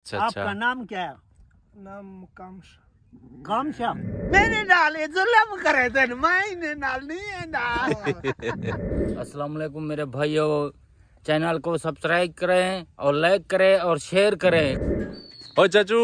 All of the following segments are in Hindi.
अच्छा आपका नाम क्या है? नाम कामश। कामशा। मैंने नाले जुल्म करे थे, मैंने नाल नहीं है ना। अस्सलाम वालेकुम मेरे भाइयों, चैनल को सब्सक्राइब करें और लाइक करें और शेयर करें। ओ चाचू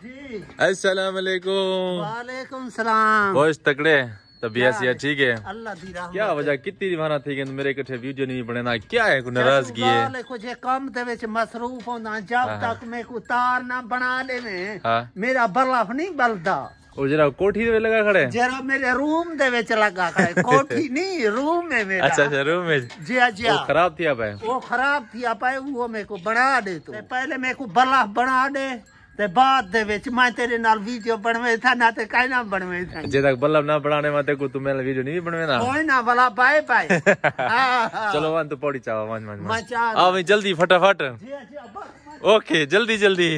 जी अस्सलाम वालेकुम। वालेकुम सलाम। बहुत तकड़े तबीयत से ठीक है? अल्लाह दी रहमत। क्या वजह कितनी दीवाना थी कि मेरे इकट्ठे वीडियो नहीं बने ना, क्या है कोई नाराजगी है? कुछ काम दे विच मसरूफ होना, जब तक मैं को तार ना बना लेवे हाँ। मेरा बल्ब नहीं बलदा। और जरा कोठी पे लगा खड़े जरा मेरे रूम दे विच लगा खड़े, कोठी नहीं रूम में मेरा। अच्छा रूम में जी जी वो खराब थी अब वो खराब थी पाए, वो मेरे को बना दे। तो पहले मेरे को बल्ब बना दे, ते बाद दे विच मैं तेरे नाल वीडियो बनवे था ना, ते काई ना बनवे था। जे तक बल्ब ना बनाने माते को तुम मेरा वीडियो नहीं बनवे ना, कोई ना भला पाए पाए। चलो वन तो पौड़ी चावा वन वन मैं चाह आओ भाई जल्दी फटाफट। जी जी बस ओके जल्दी जल्दी।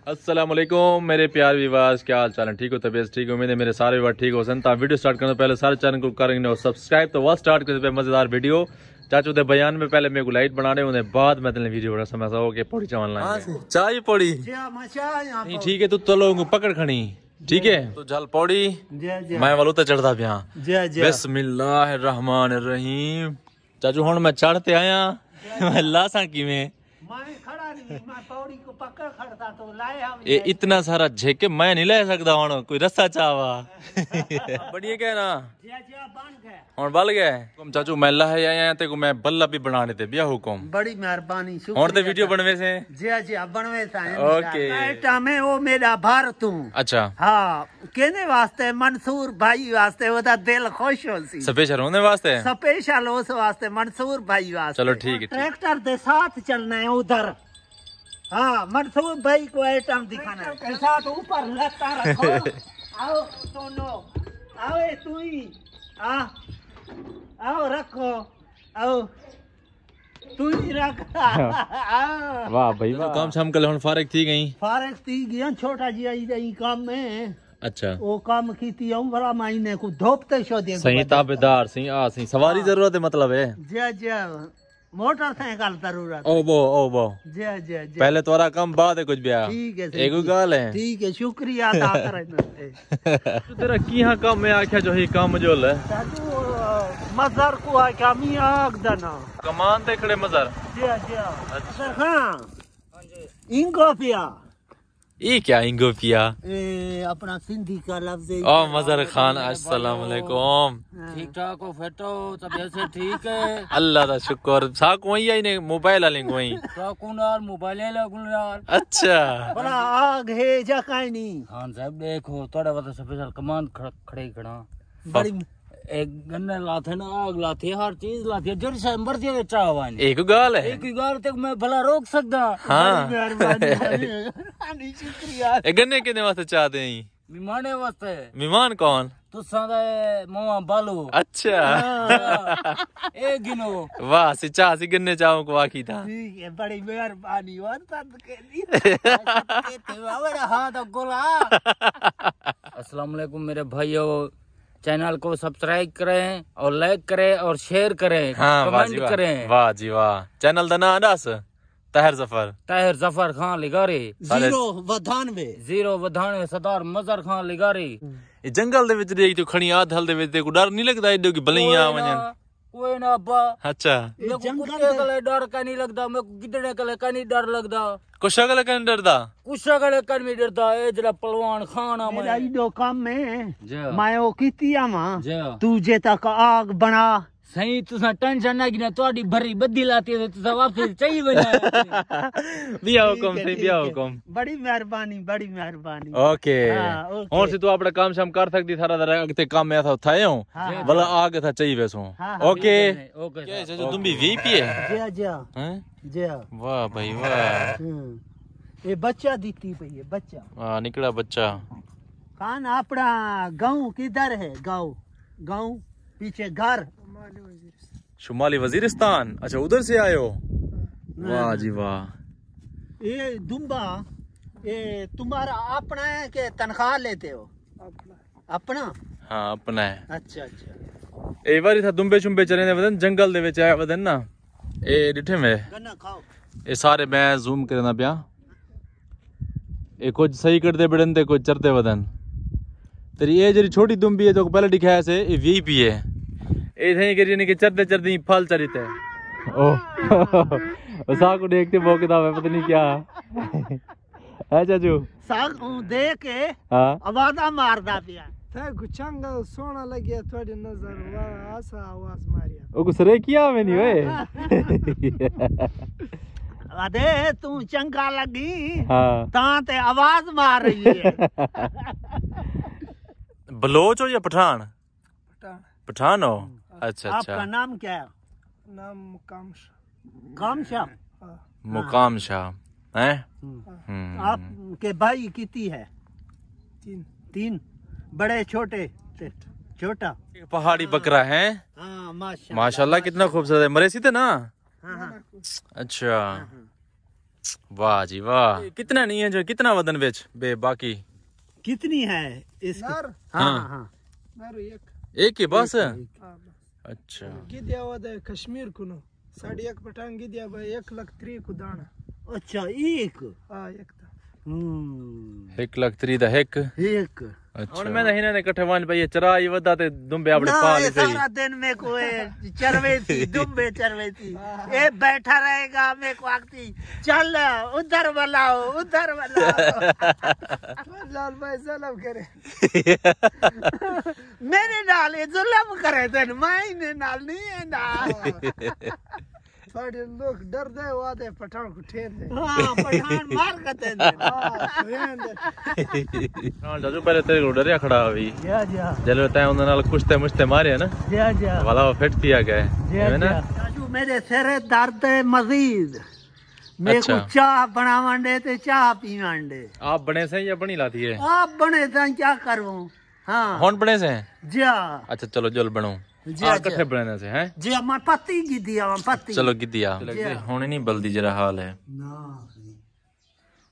अस्सलाम वालेकुम मेरे प्यार विवास, क्या हाल चाल है? ठीक हो? तबीयत ठीक हो? उम्मीद है मेरे सारे विवाह ठीक हो। संता वीडियो स्टार्ट करने पहले सारे चैनल को करेंगे और सब्सक्राइब, तो वह स्टार्ट करते मजेदार वीडियो चाचू दे बयान में पहले मेरे को लाइट बनाने उन्हें बाद में तेरे वीडियो बना समझा हो के पौड़ी चावल लाएंगे। चाय पौड़ी नहीं ठीक है, तू तो लोगों को पकड़ खड़ी ठीक है, तो जल पौड़ी मैं वालों तो चढ़ता पिया। बिस्मिल्लाहिर्रहमानिर्रहीम। चाचू हुन मैं चढ़ते आया, मैं लासा किवें मैं पौड़ी को पकड़ खड़ता तो लाया ये इतना सारा झेके मैं नहीं ले सकता हूँ, कोई रस्सा चावा। बढ़िया क्या ना और बल गए चाचू मैं ला आया ते को मैं बल्ला भी बनाने थे बिया हुकुम। बड़ी मेहरबानी और ते वीडियो बनवे से जी जी बनवे था। ओके में वो मेरा भारत हूँ। अच्छा हाँ कहने वास्ते मंसूर भाई वास्ते ओदा दिल खुश हो सी। स्पेशल होने वास्ते स्पेशल उस वास्ते मंसूर भाई वास्ते। चलो ठीक है। ट्रैक्टर के साथ चलना है उधर। हाँ मंसूर भाई को आइटम दिखाना है, के साथ ऊपर लता रखो। आओ दोनों आओ तू ही आओ रखो, आओ तू ही रख। वाह भाई वाह। काम शाम कल हुन फारिग थी गई? फारिग थी गया, छोटा जी आई काम में। अच्छा वो काम कीती हूं भला महीने को धोपते शो दे सही ताबेदार सही आ सही सवारी जरूरत है मतलब है। जी जी मोटरसाइकिल जरूरत। ओ बो जी जी जी पहले तोरा कम बाद है कुछ ब्याह। ठीक है एक गाल है। ठीक है शुक्रिया अदा करे। तेरा किहां काम में आख्या जो ही काम जो है मजर को आख्या मी आग दना कमान ते खड़े मजर। जी जी अच्छा हां जी इंगो पिया ये क्या इंगो पिया? अपना सिंधी का लफ्ज है। ओ मजर खान अस्सलाम वालेकुम। ठीक ठाक हो? फेटो तबीयत से ठीक है? अल्लाह दा शुक्र। सा कोई आई ने मोबाइल आले कोई कुनार मोबाइल लगुनार। अच्छा बड़ा आग है जा काई नहीं। खान साहब देखो थोड़ा बहुत स्पेशल कमान खड़े खड़ा बड़ी एक गन्ने लाथे ना आग लाती है, हर चीज लाती है, जड़ से मर्जी है चाहवानी। एक गाल है, एक गाल तक मैं भला रोक सकता। हाँ मेहरबानी शुक्रिया। ए गन्ने किने वास्ते चाहते हैं? मेहमाने वास्ते। मेहमान कौन? तू सादा मोआ बालू। अच्छा एक गिनो वाह सिचा सी गन्ने चाहूं को आखी था। ठीक है बड़ी मेहरबानी और तब के दी बड़ा हाथ गोला। अस्सलाम वालेकुम मेरे भाइयों, चैनल को सब्सक्राइब करें और लाइक करें और शेयर करें। हाँ, कमेंट करें। वाह जी वाह। चैनल का नाम दस ताहिर जफर खान लिगारी। 092 सरदार मजर खान लिगारी। जंगल दे विच देख तो खड़ी आध हल दे विच ते को डर नहीं लगदा एडो की भलैया वणन? कोई ना अब्बा। अच्छा कुत्ते कले डर का नहीं लगदा, मैं गिदड़े कले का नहीं डर लगदा, कुछ अगले का नहीं डरदा, कुछ अगले का नहीं डरदा। ए जरा पहलवान खान आ मेरा इडो काम में जा मैं ओ कीतिया मा जा तुझे तक आग बना सही तुसा टेंशन ना गिना तोडी भरी बद्दी लाती है तुसा वापस चाहिए बना। बिया हुकुम सही बिया हुकुम। बड़ी मेहरबानी। ओके और से तू अपना काम शाम कर सकदी सारा दर अगते काम में था थाए हूं भला आगे था चाहिए वैसो। ओके ओके जो तुम भी वीपी है जा हैं जा। वाह भाई वाह। ये बच्चा दीती पई है बच्चा। हां निकला बच्चा। कान अपना गांव किधर है? गांव पीछे घर शुमाली वजीरिस्तान। अच्छा उधर से आए हो? वाह जी वाह। ये दुम्बा ये तुम्हारा अपना है कि तनख्वाह लेते हो? अपना। हाँ अपना है। अच्छा ए बारी था दुम्बे शुम्बे चले वदन जंगल दे विच आया वदन ना ए डिठे में गन्ना खाओ। ए सारे मैं जूम करना पिया ये कुछ सही करते बड़न ते कुछ चरते वदन तेरी ये जरी छोटी दुम्बी है तो पहले दिखाया से ये वीपी है ये नहीं करी नहीं कि चरते चरते फल चरित है ओ सा को देखते भौंकदा है पता नहीं क्या है चाचू साग देख के हां आवाज़ा मारदा पिया ता गुचंगा सोना लगे थोड़ी नजर वाह आसा आवाज मारिया ओ गुसरे किया में नहीं ओए अरे तू चंगा लगी हां ता ते आवाज मार रही है बलोच हो या पठान पठान पठान हो अच्छा आपका अच्छा नाम क्या है? नाम मुकामश काम शाह। मुकाम शाह हैं आपके भाई कितनी है? 3 बड़े छोटे छोटा एक पहाड़ी बकरा है हाँ माशाल्लाह माशाल्लाह कितना खूबसूरत है मरे सीधे ना हाँ, हाँ। अच्छा वाह जी वाह कितना नहीं है जो कितना वजन बेच बे बाकी कितनी है इसकी? नर हाँ हाँ। हाँ नर एक एक ही बस हाँ, अच्छा गिद्या वदे कश्मीर कुनो 1.5 पठान गिद्या भाई 1,03 को दाना अच्छा एक हां एक था 1,03 दा एक एक अच्छा और मैं नहीं ने इकट्ठे वन पे ये चरा ये वदा ते दुम्बे अपने ना पाल ये सही सारा दिन में कोई चरवेती दुम्बे चरवेती ये बैठा रहेगा मैं को आखती चल उधर बुलाओ उधर बुलाओ लाल भाई सलाम करे मेरे नाल ये जुल्म करे थे मैं नाल नहीं है ना थोड़े लोग डर दे वादे पठान को ठेर दे हाँ पठान मार करते थे हां जाजू पहले तेरे को डरिया खड़ा हुई जा जा जले तय उन नाल कुछते मुछते मारे है ना जा जा वाला फिट किया गया है ना राजू मेरे सिर दर्द है मजीद मेरे को अच्छा। चाह बनावंडे ते चाह पीवंडे आप बने से या बनी लाती है आप बने तो क्या करूं हाँ कौन बने से जा अच्छा चलो जल बनो जा आ इकट्ठे बनाने से हैं जी मैं पत्ती की दिया मैं पत्ती चलो गिद्दिया हुन नहीं बल्दी जरा हाल है ना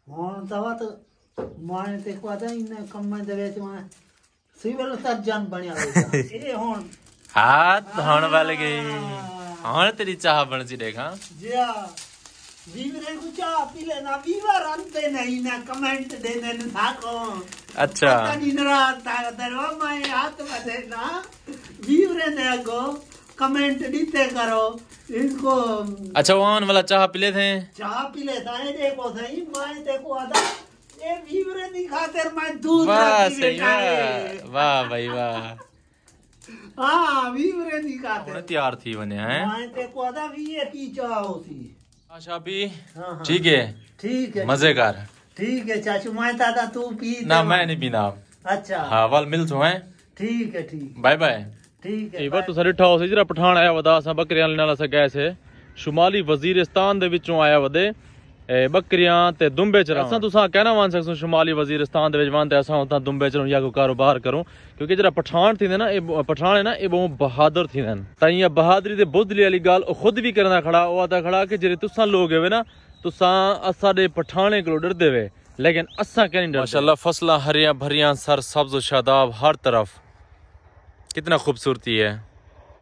ਹੁਣ ਤਾਂ ਮਾਣੇ ਤੇ ਕੋਦਾ ਇਨ ਕੰਮਾਂ ਦੇ ਵਿੱਚ ਮੈਂ ਸਿਵਲ ਸਰਜਨ ਬਣਿਆ ਹੋਇਆ ਇਹ ਹੁਣ हाथ होने वाले गई हाँ तेरी चाह बन सी देखा ਜਿਆ ਵੀਵਰੇ ਕੋ ਚਾਹ ਪੀ ਲੈਣਾ ਵੀਵਰ ਅੰਤੇ ਨਹੀਂ ਨਾ ਕਮੈਂਟ ਦੇਣੇ ਨੂੰ ਥਾਕੋ अच्छा ਪਤਾ ਨਹੀਂ ਨਰਾਤ ਤਾ ਦਰਵਾ ਮੈਂ ਹੱਥ ਵਧੇ ਨਾ ਵੀਵਰੇ ਨੇ ਅਗੋ कमेंट दीते करो इनको अच्छा वहाँ वाला चाह पी लेते हैं चाह पी लेता है देखो सही मैं देखो आधा ये वीवरे नहीं खाते मैं दूध वाह रखी सही बेटा है। वाह वाह भाई वाह हाँ वीवरे नहीं खाते हुन तैयार थी बने हैं मैं देखो आधा ये पी चाह होती आशा भी हाँ, हाँ। ठीक है ठीक है मजे कर ठीक है चाचू मैं दादा तू पी ना मैं नहीं पीना अच्छा हाँ वाल मिल तो हैं ठीक है ठीक बाय बाय ठीक है ਇਹ ਵਾਰ ਤੁਸੀਂ ਰਿਠਾ ਹੋ ਸੀ ਜਿਹੜਾ ਪਠਾਨ ਆਇਆ ਵਦਾ ਅਸਾਂ ਬੱਕਰੀਆਂ ਲੈਣ ਵਾਲਾ ਸਾ ਗਏ ਸੇ ਸ਼ੁਮਾਲੀ ਵਜ਼ੀਰਿਸਤਾਨ ਦੇ ਵਿੱਚੋਂ ਆਇਆ ਵਦੇ ਬੱਕਰੀਆਂ ਤੇ ਦੁੰਬੇ ਚਰਾਉਣ ਅਸਾਂ ਤੁਸੀਂ ਕਹਿਣਾ ਮੰਨ ਸਕਸੋ ਸ਼ੁਮਾਲੀ ਵਜ਼ੀਰਿਸਤਾਨ ਦੇ ਵਿੱਚ ਵੰਦੇ ਅਸਾਂ ਉਤਾਂ ਦੁੰਬੇ ਚਰਾਉਣ ਜਾਂ ਕੋਈ ਕਾਰੋਬਾਰ ਕਰੋ ਕਿਉਂਕਿ ਜਿਹੜਾ ਪਠਾਨ ਥੀਂਦੇ ਨਾ ਇਹ ਪਠਾਨ ਹੈ ਨਾ ਇਹ ਬਹੁਤ ਬਹਾਦਰ ਥੀਂਦੇ ਨੇ ਤਾਂ ਇਹ ਬਹਾਦਰੀ ਦੇ ਬੁੱਧਲੀ ਵਾਲੀ ਗੱਲ ਉਹ ਖੁਦ ਵੀ ਕਰਨਾ ਖੜਾ ਉਹ ਆਦਾ ਖੜਾ ਕਿ ਜਿਹੜੇ ਤੁਸੀਂ ਲੋਗ ਹੋਵੇ ਨਾ ਤੁਸੀਂ ਸਾਡੇ ਪਠਾਨੇ ਕੋਲ ਡਰਦੇ ਵੇ लेकिन असा क्या नहीं डरते माशाल्लाह फसला हरियां भरियां सर सब्ज शादाब हर तरफ कितना खूबसूरती है।